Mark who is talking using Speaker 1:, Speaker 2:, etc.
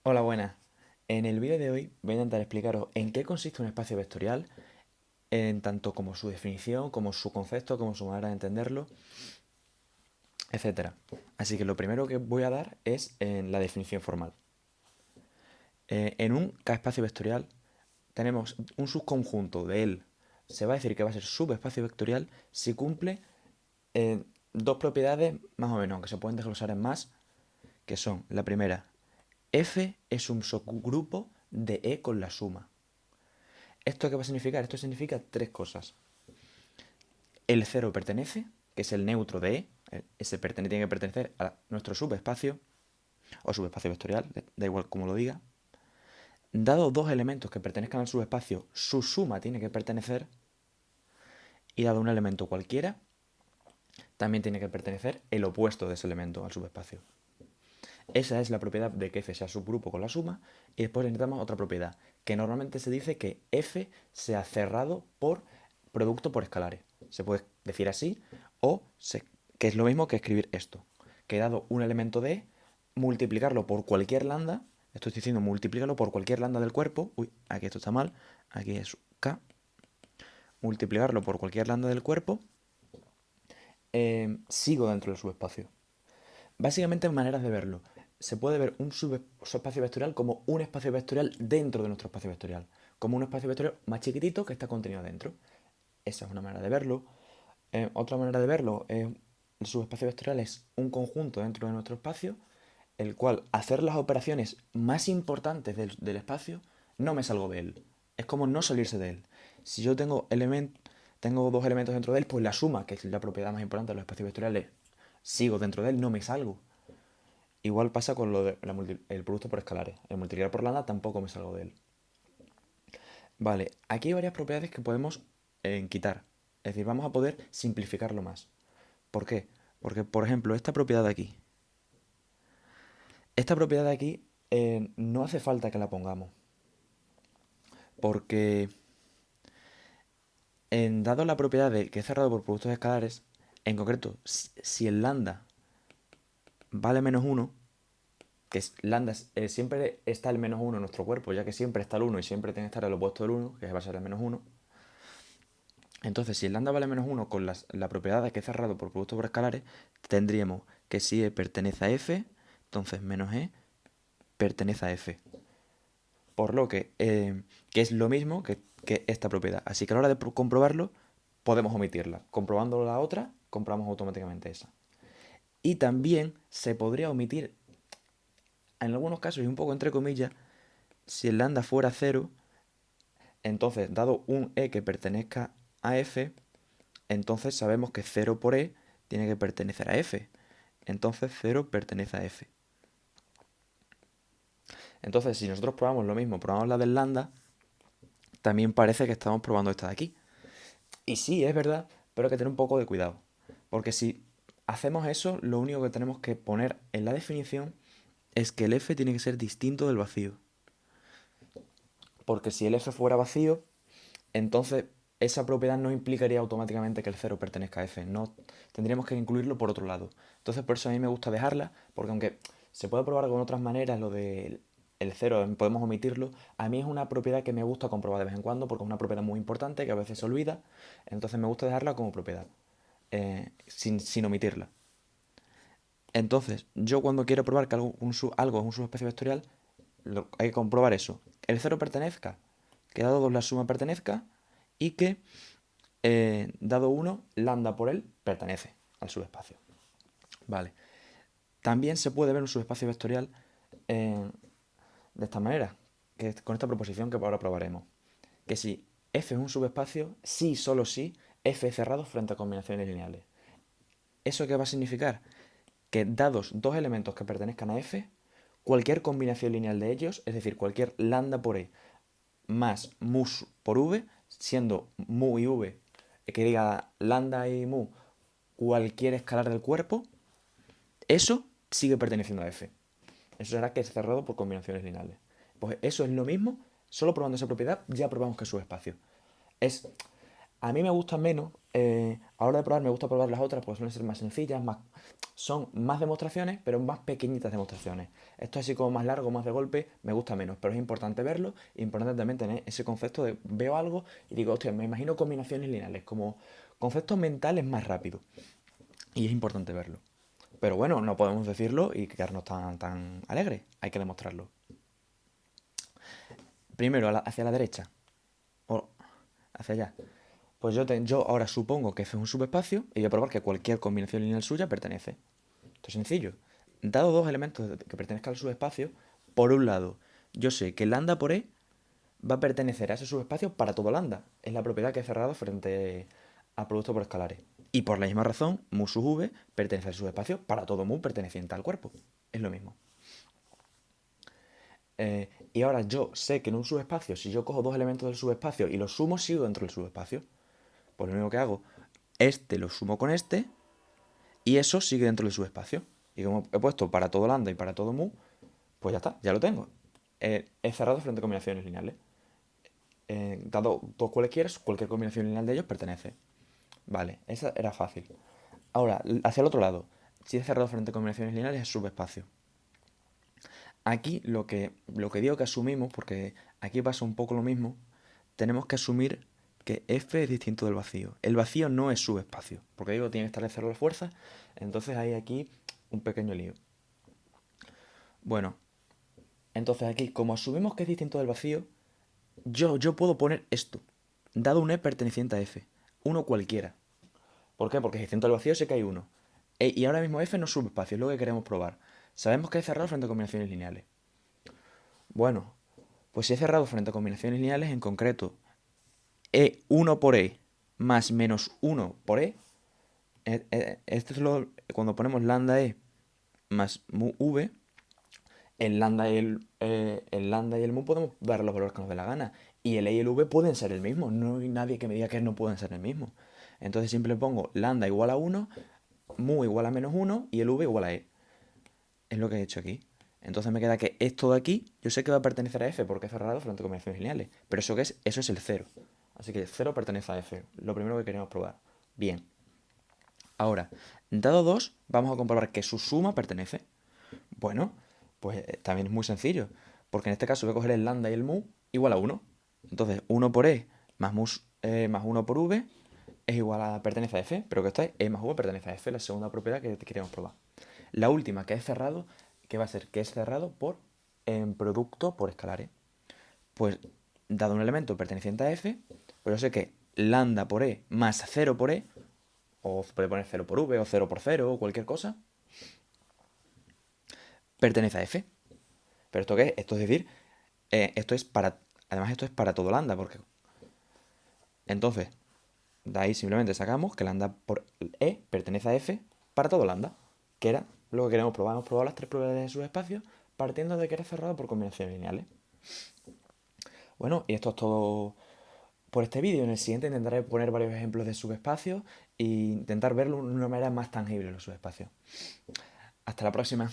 Speaker 1: Hola, buenas. En el vídeo de hoy voy a intentar explicaros en qué consiste un espacio vectorial, en tanto como su definición, como su concepto, como su manera de entenderlo, etcétera. Así que lo primero que voy a dar es en la definición formal. En un espacio vectorial tenemos un subconjunto de él. Se va a decir que va a ser subespacio vectorial si cumple dos propiedades más o menos, aunque se pueden desglosar en más, que son la primera, F es un subgrupo de E con la suma. ¿Esto qué va a significar? Esto significa tres cosas. El cero pertenece, que es el neutro de E, ese tiene que pertenecer a nuestro subespacio, o subespacio vectorial, da igual como lo diga. Dado dos elementos que pertenezcan al subespacio, su suma tiene que pertenecer, y dado un elemento cualquiera, también tiene que pertenecer el opuesto de ese elemento al subespacio. Esa es la propiedad de que F sea subgrupo con la suma, y después necesitamos otra propiedad, que normalmente se dice que F sea cerrado por producto por escalares. Se puede decir así, que es lo mismo que escribir esto, que dado un elemento de multiplicarlo por cualquier lambda, esto estoy diciendo multiplícalo por cualquier lambda del cuerpo, uy, aquí esto está mal, aquí es K, multiplicarlo por cualquier lambda del cuerpo, sigo dentro del subespacio. Básicamente hay maneras de verlo. Se puede ver un subespacio vectorial como un espacio vectorial dentro de nuestro espacio vectorial, como un espacio vectorial más chiquitito que está contenido dentro. Esa es una manera de verlo. Otra manera de verlo es el subespacio vectorial es un conjunto dentro de nuestro espacio, el cual hacer las operaciones más importantes del espacio no me salgo de él. Es como no salirse de él. Si yo tengo dos elementos dentro de él, pues la suma, que es la propiedad más importante de los espacios vectoriales, sigo dentro de él, no me salgo. Igual pasa con lo el producto por escalares. El multiplicar por lambda tampoco me salgo de él. Vale, aquí hay varias propiedades que podemos quitar. Es decir, vamos a poder simplificarlo más. ¿Por qué? Porque, por ejemplo, esta propiedad de aquí. Esta propiedad de aquí no hace falta que la pongamos. Porque, dado la propiedad de que es cerrado por productos escalares, en concreto, si el lambda vale menos uno, que es lambda, siempre está el menos uno en nuestro cuerpo, ya que siempre está el uno y siempre tiene que estar el opuesto del uno, que va a ser el menos uno. Entonces, si el lambda vale menos uno con la propiedad de que es cerrado por productos por escalares, tendríamos que si E pertenece a F, entonces menos E pertenece a F. Por lo que es lo mismo que esta propiedad. Así que a la hora de comprobarlo, podemos omitirla. Comprobando la otra, comprobamos automáticamente esa. Y también se podría omitir, en algunos casos y un poco entre comillas, si el lambda fuera cero, entonces dado un E que pertenezca a F, entonces sabemos que cero por E tiene que pertenecer a F. Entonces cero pertenece a F. Entonces, si nosotros probamos lo mismo, probamos la del lambda, también parece que estamos probando esta de aquí. Y sí, es verdad, pero hay que tener un poco de cuidado. Porque si hacemos eso, lo único que tenemos que poner en la definición es que el F tiene que ser distinto del vacío. Porque si el F fuera vacío, entonces esa propiedad no implicaría automáticamente que el cero pertenezca a F. No, tendríamos que incluirlo por otro lado. Entonces por eso a mí me gusta dejarla, porque aunque se puede probar con otras maneras lo del cero, podemos omitirlo, a mí es una propiedad que me gusta comprobar de vez en cuando, porque es una propiedad muy importante que a veces se olvida, entonces me gusta dejarla como propiedad, sin omitirla. Entonces, yo cuando quiero probar que algo es un subespacio vectorial, hay que comprobar eso. El cero pertenezca, que dado 2 la suma pertenezca, y que dado uno lambda por él pertenece al subespacio. Vale. También se puede ver un subespacio vectorial eh, de esta manera, que es con esta proposición que ahora probaremos. Que si F es un subespacio, sí y solo si F es cerrado frente a combinaciones lineales. ¿Eso qué va a significar? Que dados dos elementos que pertenezcan a F, cualquier combinación lineal de ellos, es decir, cualquier lambda por E más mu por V, siendo mu y V, que diga lambda y mu, cualquier escalar del cuerpo, eso sigue perteneciendo a F. Eso será que es cerrado por combinaciones lineales. Pues eso es lo mismo, solo probando esa propiedad ya probamos que es subespacio. Es, a mí me gusta menos a la hora de probar me gusta probar las otras porque suelen ser más sencillas, son más demostraciones, pero más pequeñitas demostraciones. Esto así como más largo, más de golpe, me gusta menos, pero es importante verlo y importante también tener ese concepto de veo algo y digo, hostia, me imagino combinaciones lineales, como conceptos mentales más rápido. Y es importante verlo. Pero bueno, no podemos decirlo y quedarnos tan alegres, hay que demostrarlo. Primero hacia la derecha, o hacia allá. Pues yo ahora supongo que F es un subespacio y voy a probar que cualquier combinación lineal suya pertenece. Esto es sencillo. Dado dos elementos que pertenezcan al subespacio, por un lado, yo sé que lambda por E va a pertenecer a ese subespacio para todo lambda. Es la propiedad que he cerrado frente a producto por escalares. Y por la misma razón, mu sub v pertenece al subespacio para todo mu perteneciente al cuerpo. Es lo mismo. Y ahora yo sé que en un subespacio, si yo cojo dos elementos del subespacio y los sumo, sigo dentro del subespacio. Pues lo único que hago, este lo sumo con este y eso sigue dentro del subespacio. Y como he puesto para todo lambda y para todo mu, pues ya está, ya lo tengo. He cerrado frente a combinaciones lineales. Dado dos cualquiera, cualquier combinación lineal de ellos pertenece. Vale, esa era fácil. Ahora, hacia el otro lado, si he cerrado frente a combinaciones lineales es subespacio. Aquí lo que digo que asumimos, porque aquí pasa un poco lo mismo, tenemos que asumir que F es distinto del vacío. El vacío no es subespacio, porque digo tiene que establecer la fuerza, entonces hay aquí un pequeño lío. Bueno, entonces aquí, como asumimos que es distinto del vacío, yo puedo poner esto, dado un E perteneciente a F, uno cualquiera. ¿Por qué? Porque si distinto del vacío sé que hay uno. Y ahora mismo F no es subespacio, es lo que queremos probar. Sabemos que es cerrado frente a combinaciones lineales. Bueno, pues si he cerrado frente a combinaciones lineales, en concreto, E1 por E más menos 1 por E, esto es cuando ponemos lambda E más mu V, el lambda y el mu podemos dar los valores que nos dé la gana. Y el E y el V pueden ser el mismo. No hay nadie que me diga que no pueden ser el mismo. Entonces siempre pongo lambda igual a 1, mu igual a menos 1 y el V igual a E. Es lo que he hecho aquí. Entonces me queda que esto de aquí, yo sé que va a pertenecer a F porque es cerrado frente a combinaciones lineales. Pero eso que es, eso es el 0. Así que 0 pertenece a F. Lo primero que queremos probar. Bien. Ahora, dado 2, vamos a comprobar que su suma pertenece. Bueno, pues también es muy sencillo. Porque en este caso voy a coger el lambda y el mu igual a 1. Entonces, 1 por E más 1 por V es igual a pertenece a F. Pero que esto es E más V pertenece a F, la segunda propiedad que queremos probar. La última, que es cerrado, que va a ser que es cerrado por en producto por escalares. Pues, dado un elemento perteneciente a F, pues yo sé que lambda por E más 0 por E, o puede poner 0 por V, o 0 por 0, o cualquier cosa, pertenece a F. ¿Pero esto qué es? Esto es decir, esto es para. Además, esto es para todo lambda, porque. Entonces, de ahí simplemente sacamos que lambda por E pertenece a F para todo lambda, que era lo que queremos probar. Hemos probado las tres propiedades de subespacio partiendo de que era cerrado por combinaciones lineales. Bueno, y esto es todo por este vídeo. En el siguiente intentaré poner varios ejemplos de subespacios e intentar verlo de una manera más tangible los subespacios. Hasta la próxima.